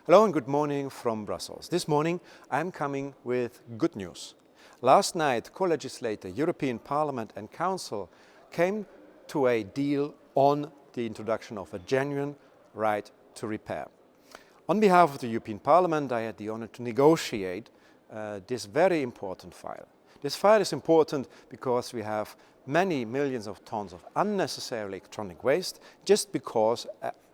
Hello and good morning from Brussels. This morning I'm coming with good news. Last night, co-legislator European Parliament and Council came to a deal on the introduction of a genuine right to repair. On behalf of the European Parliament, I had the honor to negotiate this very important file. This file is important because we have many millions of tons of unnecessary electronic waste just because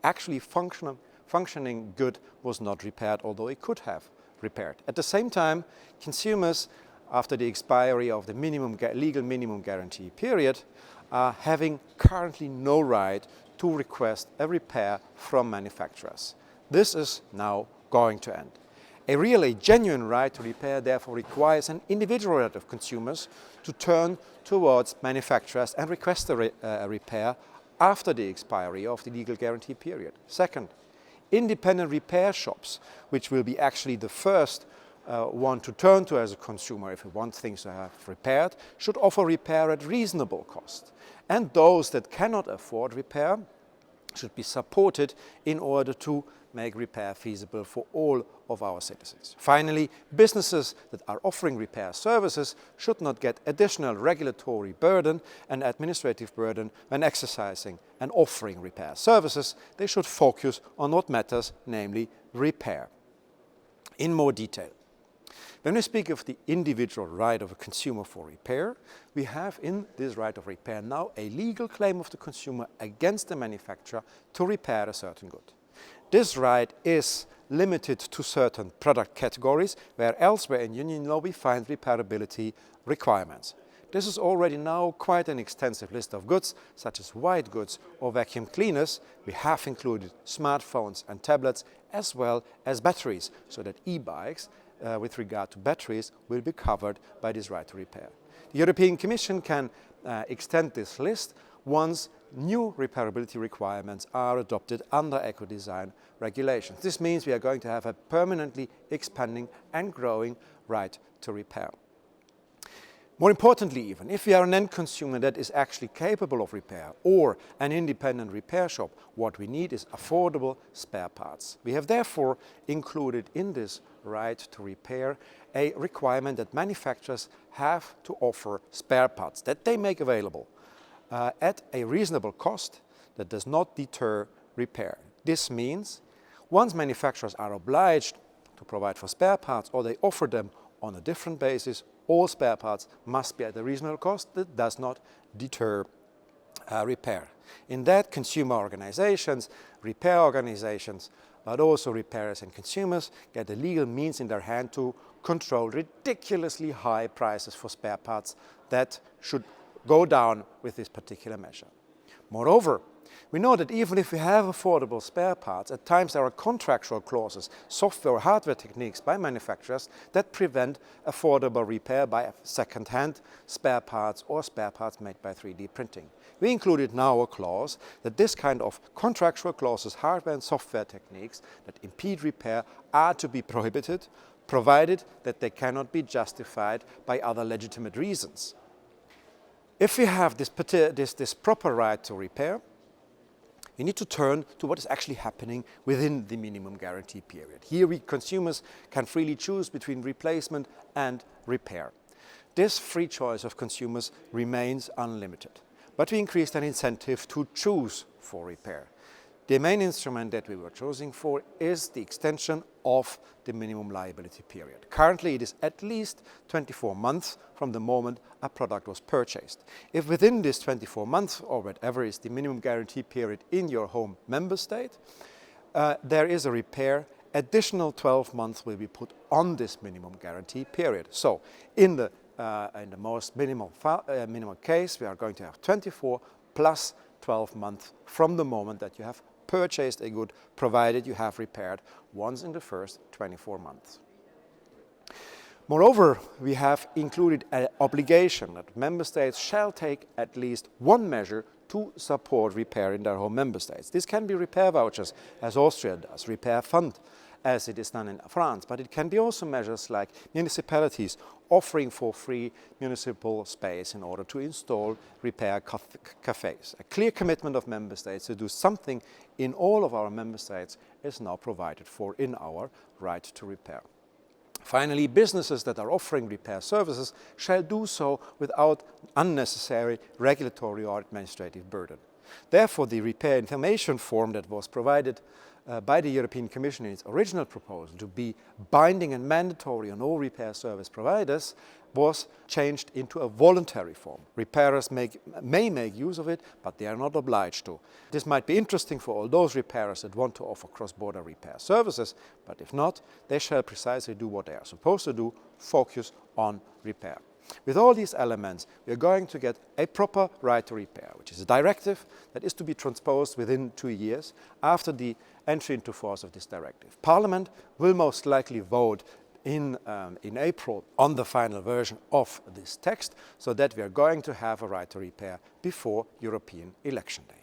actually functioning good was not repaired, although it could have repaired. At the same time, consumers, after the expiry of the legal minimum guarantee period, are having currently no right to request a repair from manufacturers. This is now going to end. A genuine right to repair therefore requires an individual right of consumers to turn towards manufacturers and request a repair after the expiry of the legal guarantee period. Second, independent repair shops, which will be actually the first one to turn to as a consumer if you want things to have repaired, should offer repair at reasonable cost. And those that cannot afford repair should be supported in order to make repair feasible for all of our citizens. Finally, businesses that are offering repair services should not get additional regulatory burden and administrative burden when exercising and offering repair services. They should focus on what matters, namely repair. In more detail, when we speak of the individual right of a consumer for repair, we have in this right of repair now a legal claim of the consumer against the manufacturer to repair a certain good. This right is limited to certain product categories, where elsewhere in Union law we find repairability requirements. This is already now quite an extensive list of goods, such as white goods or vacuum cleaners. We have included smartphones and tablets, as well as batteries, so that e-bikes, with regard to batteries, will be covered by this right to repair. The European Commission can extend this list once new repairability requirements are adopted under eco-design regulations. This means we are going to have a permanently expanding and growing right to repair. More importantly even, if we are an end consumer that is actually capable of repair or an independent repair shop, what we need is affordable spare parts. We have therefore included in this right to repair a requirement that manufacturers have to offer spare parts that they make available at a reasonable cost that does not deter repair. This means once manufacturers are obliged to provide for spare parts or they offer them on a different basis, all spare parts must be at a reasonable cost that does not deter repair. In that, consumer organizations, repair organizations, but also repairers and consumers get the legal means in their hand to control ridiculously high prices for spare parts that should go down with this particular measure. Moreover, we know that even if we have affordable spare parts, at times there are contractual clauses, software or hardware techniques by manufacturers that prevent affordable repair by second-hand spare parts or spare parts made by 3D printing. We included now a clause that this kind of contractual clauses, hardware and software techniques that impede repair are to be prohibited, provided that they cannot be justified by other legitimate reasons. If we have this proper right to repair, we need to turn to what is actually happening within the minimum guarantee period. Here consumers can freely choose between replacement and repair. This free choice of consumers remains unlimited, but we increased an incentive to choose for repair. The main instrument that we were choosing for is the extension of the minimum liability period. Currently, it is at least 24 months from the moment a product was purchased. If within this 24 months, or whatever is the minimum guarantee period in your home member state, there is a repair, additional 12 months will be put on this minimum guarantee period. So, in the most minimal case, we are going to have 24 plus 12 months from the moment that you have purchased a good, provided you have repaired once in the first 24 months. Moreover, we have included an obligation that member states shall take at least one measure to support repair in their home member states. This can be repair vouchers, as Austria does, repair fund, as it is done in France, but it can be also measures like municipalities offering for free municipal space in order to install repair cafes. A clear commitment of member states to do something in all of our member states is now provided for in our right to repair. Finally, businesses that are offering repair services shall do so without unnecessary regulatory or administrative burden. Therefore, the repair information form that was provided by the European Commission in its original proposal to be binding and mandatory on all repair service providers was changed into a voluntary form. Repairers may make use of it, but they are not obliged to. This might be interesting for all those repairers that want to offer cross-border repair services, but if not, they shall precisely do what they are supposed to do, focus on repair. With all these elements, we are going to get a proper right to repair, which is a directive that is to be transposed within 2 years after the entry into force of this directive. Parliament will most likely vote in April on the final version of this text, so that we are going to have a right to repair before European election day.